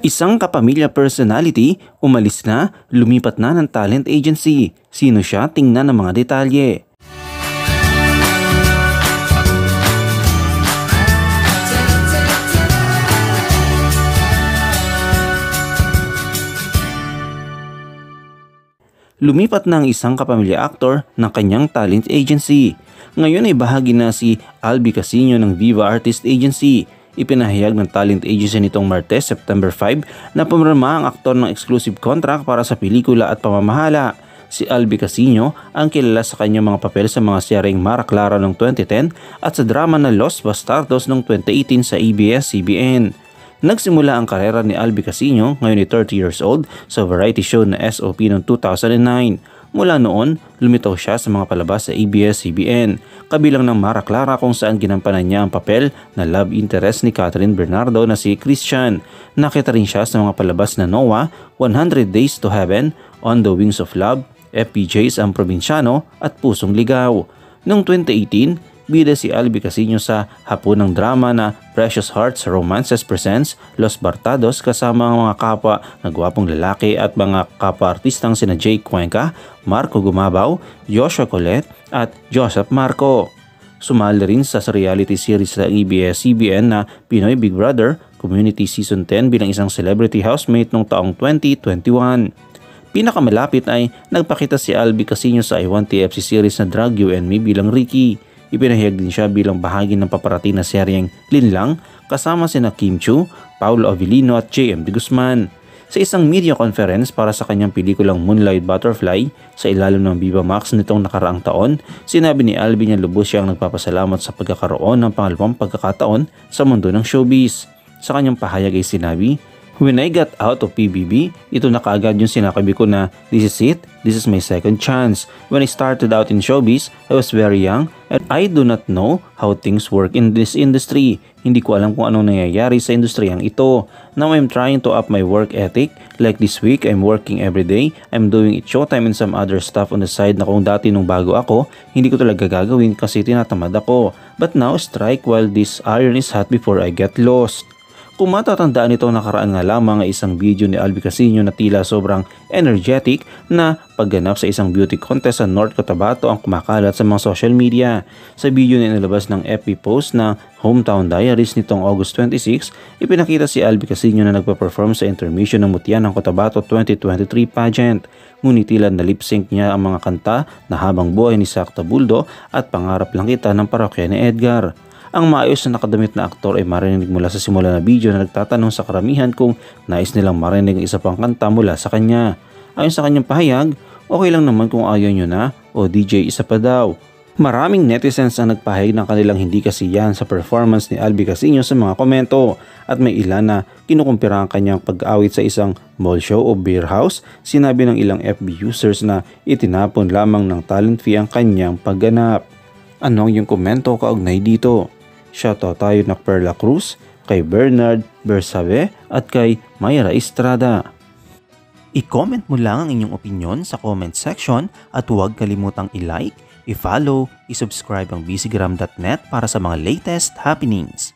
Isang kapamilya personality, umalis na, lumipat na ng talent agency. Sino siya? Tingnan ang mga detalye. Lumipat na ang isang kapamilya actor ng kanyang talent agency. Ngayon ay bahagi na si Albi Casino ng Viva Artist Agency. Ipinahayag ng talent agency nitong Martes, September 5 na pumirma ang aktor ng exclusive contract para sa pelikula at pamamahala. Si Albi Casino ang kilala sa kanyang mga papel sa mga seryeng Mara Clara noong 2010 at sa drama na Los Bastardos noong 2018 sa ABS-CBN. Nagsimula ang karera ni Albi Casino, ngayon ay 30 years old, sa variety show na SOP noong 2009. Mula noon, lumitaw siya sa mga palabas sa ABS-CBN, kabilang ng Mara Clara kung saan ginampanan niya ang papel na love interest ni Catherine Bernardo na si Christian. Nakita rin siya sa mga palabas na Noah, 100 Days to Heaven, On the Wings of Love, FPJs Ang Probinsyano at Pusong Ligaw. Noong 2018, bida si Albi Casino sa hapunang drama na Precious Hearts Romances Presents Los Bartados kasama ang mga kapwa na gwapong lalaki at mga kapwa-artistang sina Jake Cuenca, Marco Gumabaw, Joshua Colette at Joseph Marco. Sumali rin sa reality series sa ABS-CBN na Pinoy Big Brother Community Season 10 bilang isang celebrity housemate noong taong 2021. Pinakamalapit ay nagpakita si Albi Casino sa I Want TFC series na Drag You and Me bilang Ricky. Ipinahayag din siya bilang bahagi ng paparating na seryeng Linlang kasama sina Kim Chiu, Paulo Avellino at JM De Guzman. Sa isang media conference para sa kanyang pelikulang Moonlight Butterfly sa ilalim ng Viva Max nitong nakaraang taon, sinabi ni Albi na lubos siyang nagpapasalamat sa pagkakaroon ng pangalawang pagkakataon sa mundo ng showbiz. Sa kanyang pahayag ay sinabi, "When I got out of PBB, ito na kaagad yung sinabi ko na this is it, this is my second chance. When I started out in showbiz, I was very young and I do not know how things work in this industry. Hindi ko alam kung anong nangyayari sa industriyang ito. Now I'm trying to up my work ethic. Like this week, I'm working every day. I'm doing it showtime and some other stuff on the side na kung dati nung bago ako, hindi ko talaga gagawin kasi tinatamad ako. But now, strike while this iron is hot before I get lost." Kung matatandaan nito nakaraan nga lamang ay isang video ni Albi Casino na tila sobrang energetic na pagganap sa isang beauty contest sa North Cotabato ang kumakalat sa mga social media. Sa video na inilabas ng FB post na Hometown Diaries nitong August 26, ipinakita si Albi Casino na nagpa-perform sa intermission ng Mutya ng Cotabato 2023 pageant. Ngunit tila na lip-sync niya ang mga kanta na Habang Buhay ni Sakta Buldo at Pangarap Lang Kita ng parokya ni Edgar. Ang maayos na nakadamit na aktor ay marinig mula sa simula na video na nagtatanong sa karamihan kung nais nilang marinig ang isa pang kanta mula sa kanya. Ayon sa kanyang pahayag, okay lang naman kung ayaw nyo na o DJ isa pa daw. Maraming netizens ang nagpahayag ng kanilang hindi kasiyahan sa performance ni Albi Casino sa mga komento at may ilan na kinukumpira ang kanyang pag-awit sa isang mall show o beer house. Sinabi ng ilang FB users na itinapon lamang ng talent fee ang kanyang pagganap. Anong yung komento kaugnay dito? Shoutout tayo na Perla Cruz, kay Bernard Bersabe at kay Mayra Estrada. I-comment mo lang ang inyong opinion sa comment section at huwag kalimutang i-like, i-follow, i-subscribe ang bcgram.net para sa mga latest happenings.